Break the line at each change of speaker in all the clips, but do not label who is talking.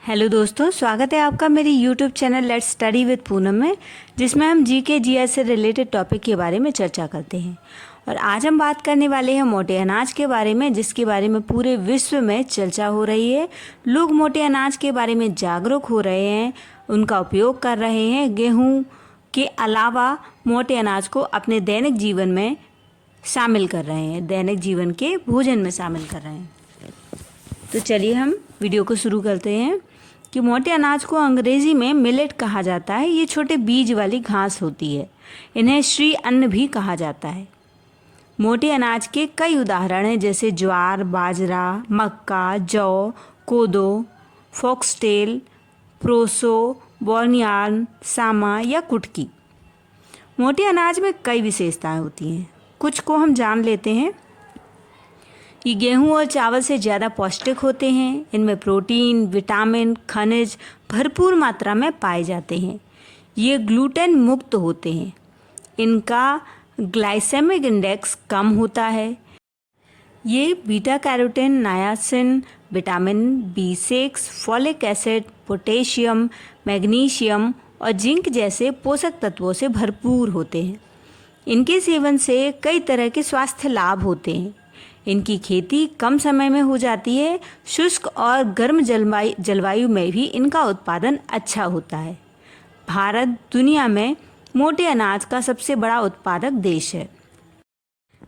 Hello दोस्तों, स्वागत है आपका मेरी YouTube channel let's study with Poonam में, जिसमें हम जीके जीएस से रिलेटेड टॉपिक के बारे में चर्चा करते हैं। और आज हम बात करने वाले हैं मोटे अनाज के बारे में, जिसके बारे में पूरे विश्व में चर्चा हो रही है। लोग मोटे अनाज के बारे में जागरूक हो रहे हैं, उनका उपयोग कर रहे हैं। गेहूँ के अलावा मोटे अनाज को अपने दैनिक जीवन में शामिल कर रहे हैं, दैनिक जीवन के भोजन में शामिल कर रहे हैं। तो चलिए हम वीडियो को शुरू करते हैं कि मोटे अनाज को अंग्रेज़ी में मिलेट कहा जाता है। ये छोटे बीज वाली घास होती है। इन्हें श्री अन्न भी कहा जाता है। मोटे अनाज के कई उदाहरण हैं, जैसे ज्वार, बाजरा, मक्का, जौ, कोदो, फॉक्सटेल, प्रोसो, बॉर्नयार्न, सामा या कुटकी। मोटे अनाज में कई विशेषताएं होती हैं, कुछ को हम जान लेते हैं। ये गेहूं और चावल से ज़्यादा पौष्टिक होते हैं। इनमें प्रोटीन, विटामिन, खनिज भरपूर मात्रा में पाए जाते हैं। ये ग्लूटेन मुक्त होते हैं। इनका ग्लाइसेमिक इंडेक्स कम होता है। ये beta carotene, नायासिन, vitamin B6, folic acid, potassium, magnesium और जिंक जैसे पोषक तत्वों से भरपूर होते हैं। इनके सेवन से कई तरह के स्वास्थ्य लाभ होते हैं। इनकी खेती कम समय में हो जाती है। शुष्क और गर्म जलवायु में भी इनका उत्पादन अच्छा होता है। भारत दुनिया में मोटे अनाज का सबसे बड़ा उत्पादक देश है।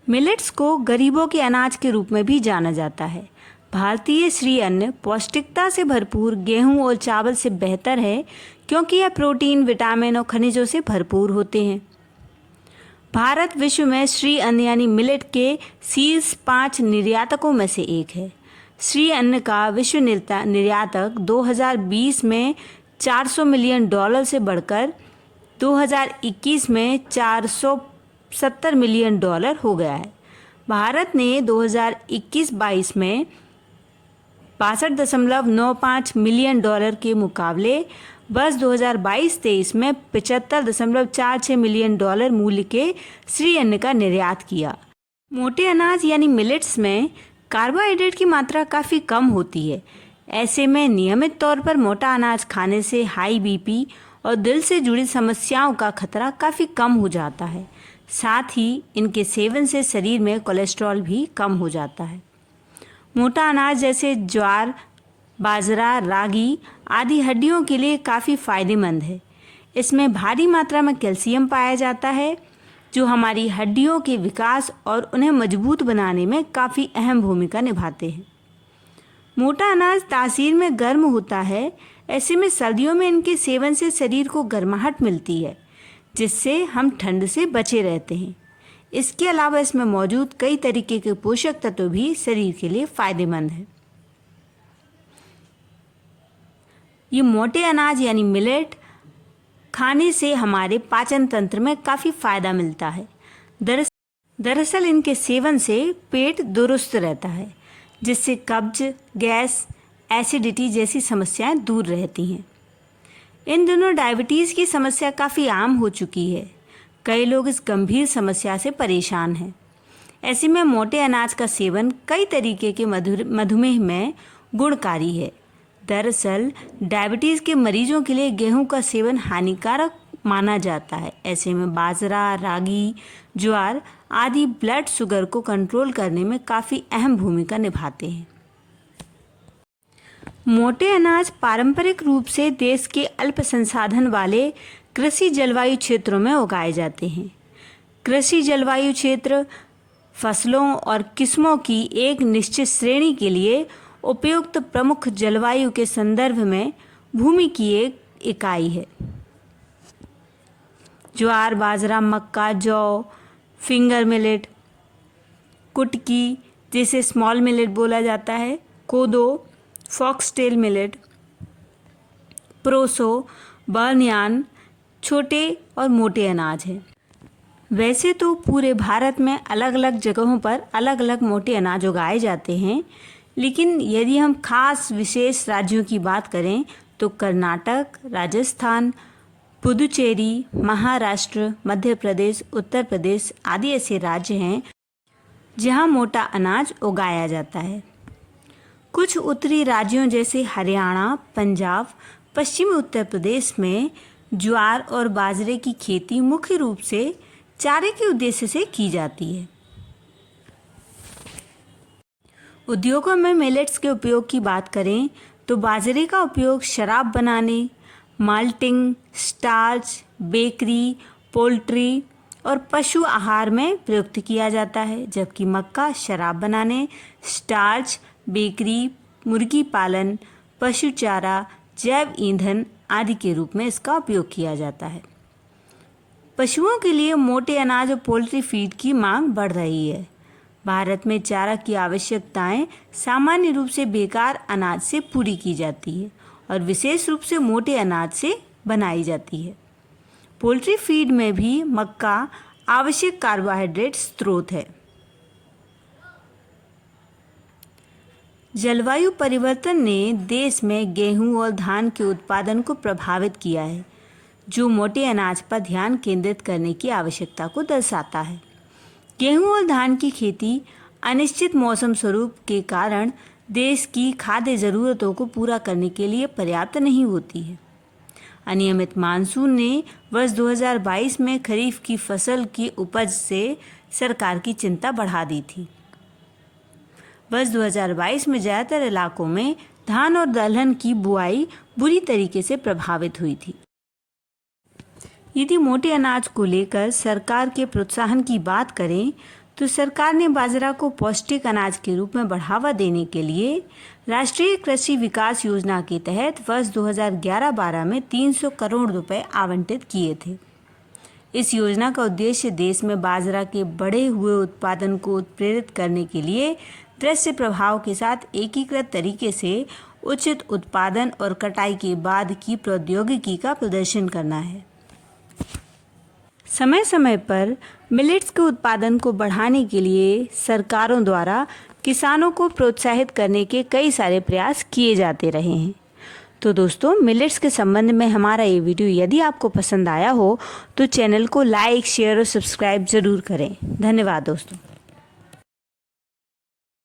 मिलेट्स को गरीबों के अनाज के रूप में भी जाना जाता है। भारतीय श्री अन्न पौष्टिकता से भरपूर गेहूं और चावल से बेहतर है, क्योंकि यह प्रोटीन, विटामिन और खनिजों से भरपूर होते हैं। भारत विश्व में श्री अन्न यानी मिलेट के शीर्ष 5 निर्यातकों में से एक है। श्री अन्न का विश्व निर्यातक 2020 में $400 मिलियन से बढ़कर 2021 में $470 मिलियन हो गया है। भारत ने 2021-22 में $62.95 मिलियन के मुकाबले वर्ष 2022-23 में $75.46 मिलियन मूल्य के श्री अन्न का निर्यात किया। मोटे अनाज यानी मिलेट्स में कार्बोहाइड्रेट की मात्रा काफ़ी कम होती है। ऐसे में नियमित तौर पर मोटा अनाज खाने से हाई बीपी और दिल से जुड़ी समस्याओं का खतरा काफ़ी कम हो जाता है। साथ ही इनके सेवन से शरीर में कोलेस्ट्रॉल भी कम हो जाता है। मोटा अनाज जैसे ज्वार, बाजरा, रागी आदि हड्डियों के लिए काफ़ी फ़ायदेमंद है। इसमें भारी मात्रा में कैल्शियम पाया जाता है, जो हमारी हड्डियों के विकास और उन्हें मजबूत बनाने में काफ़ी अहम भूमिका निभाते हैं। मोटा अनाज तासीर में गर्म होता है। ऐसे में सर्दियों में इनके सेवन से शरीर को गर्माहट मिलती है, जिससे हम ठंड से बचे रहते हैं। इसके अलावा इसमें मौजूद कई तरीके के पोषक तत्व भी शरीर के लिए फ़ायदेमंद हैं। ये मोटे अनाज यानी मिलेट खाने से हमारे पाचन तंत्र में काफ़ी फ़ायदा मिलता है। दरअसल इनके सेवन से पेट दुरुस्त रहता है, जिससे कब्ज, गैस, एसिडिटी जैसी समस्याएं दूर रहती हैं। इन दिनों डायबिटीज़ की समस्या काफ़ी आम हो चुकी है। कई लोग इस गंभीर समस्या से परेशान हैं। ऐसे में मोटे अनाज का सेवन कई तरीके के मधुमेह में गुणकारी है। दरअसल डायबिटीज़ के मरीजों के लिए गेहूं का सेवन हानिकारक माना जाता है। ऐसे में बाजरा, रागी, ज्वार आदि ब्लड शुगर को कंट्रोल करने में काफ़ी अहम भूमिका निभाते हैं। मोटे अनाज पारंपरिक रूप से देश के अल्प संसाधन वाले कृषि जलवायु क्षेत्रों में उगाए जाते हैं। कृषि जलवायु क्षेत्र फसलों और किस्मों की एक निश्चित श्रेणी के लिए उपयुक्त प्रमुख जलवायु के संदर्भ में भूमि की एक इकाई है। ज्वार, बाजरा, मक्का, जौ, फिंगर मिलेट, कुटकी जिसे स्मॉल मिलेट बोला जाता है, कोदो, फॉक्सटेल मिलेट, प्रोसो, बर्नयार्न छोटे और मोटे अनाज हैं। वैसे तो पूरे भारत में अलग अलग जगहों पर अलग अलग मोटे अनाज उगाए जाते हैं, लेकिन यदि हम खास विशेष राज्यों की बात करें तो कर्नाटक, राजस्थान, पुदुचेरी, महाराष्ट्र, मध्य प्रदेश, उत्तर प्रदेश आदि ऐसे राज्य हैं जहां मोटा अनाज उगाया जाता है। कुछ उत्तरी राज्यों जैसे हरियाणा, पंजाब, पश्चिमी उत्तर प्रदेश में ज्वार और बाजरे की खेती मुख्य रूप से चारे के उद्देश्य से की जाती है। उद्योगों में मिलेट्स के उपयोग की बात करें तो बाजरे का उपयोग शराब बनाने, माल्टिंग, स्टार्च, बेकरी, पोल्ट्री और पशु आहार में प्रयुक्त किया जाता है, जबकि मक्का शराब बनाने, स्टार्च, बेकरी, मुर्गी पालन, पशु चारा, जैव ईंधन आदि के रूप में इसका उपयोग किया जाता है। पशुओं के लिए मोटे अनाज और पोल्ट्री फीड की मांग बढ़ रही है। भारत में चारा की आवश्यकताएं सामान्य रूप से बेकार अनाज से पूरी की जाती है और विशेष रूप से मोटे अनाज से बनाई जाती है। पोल्ट्री फीड में भी मक्का आवश्यक कार्बोहाइड्रेट स्रोत है। जलवायु परिवर्तन ने देश में गेहूं और धान के उत्पादन को प्रभावित किया है, जो मोटे अनाज पर ध्यान केंद्रित करने की आवश्यकता को दर्शाता है। गेहूं और धान की खेती अनिश्चित मौसम स्वरूप के कारण देश की खाद्य ज़रूरतों को पूरा करने के लिए पर्याप्त नहीं होती है। अनियमित मानसून ने वर्ष 2022 में खरीफ की फसल की उपज से सरकार की चिंता बढ़ा दी थी। वर्ष 2022 में ज़्यादातर इलाकों में धान और दलहन की बुआई बुरी तरीके से प्रभावित हुई थी। यदि मोटे अनाज को लेकर सरकार के प्रोत्साहन की बात करें तो सरकार ने बाजरा को पौष्टिक अनाज के रूप में बढ़ावा देने के लिए राष्ट्रीय कृषि विकास योजना के तहत वर्ष 2011-12 में 300 करोड़ रुपए आवंटित किए थे। इस योजना का उद्देश्य देश में बाजरा के बढ़े हुए उत्पादन को उत्प्रेरित करने के लिए दृश्य प्रभाव के साथ एकीकृत तरीके से उचित उत्पादन और कटाई के बाद की प्रौद्योगिकी का प्रदर्शन करना है। समय समय पर मिलेट्स के उत्पादन को बढ़ाने के लिए सरकारों द्वारा किसानों को प्रोत्साहित करने के कई सारे प्रयास किए जाते रहे हैं। तो दोस्तों, मिलेट्स के संबंध में हमारा ये वीडियो यदि आपको पसंद आया हो तो चैनल को लाइक, शेयर और सब्सक्राइब ज़रूर करें। धन्यवाद दोस्तों।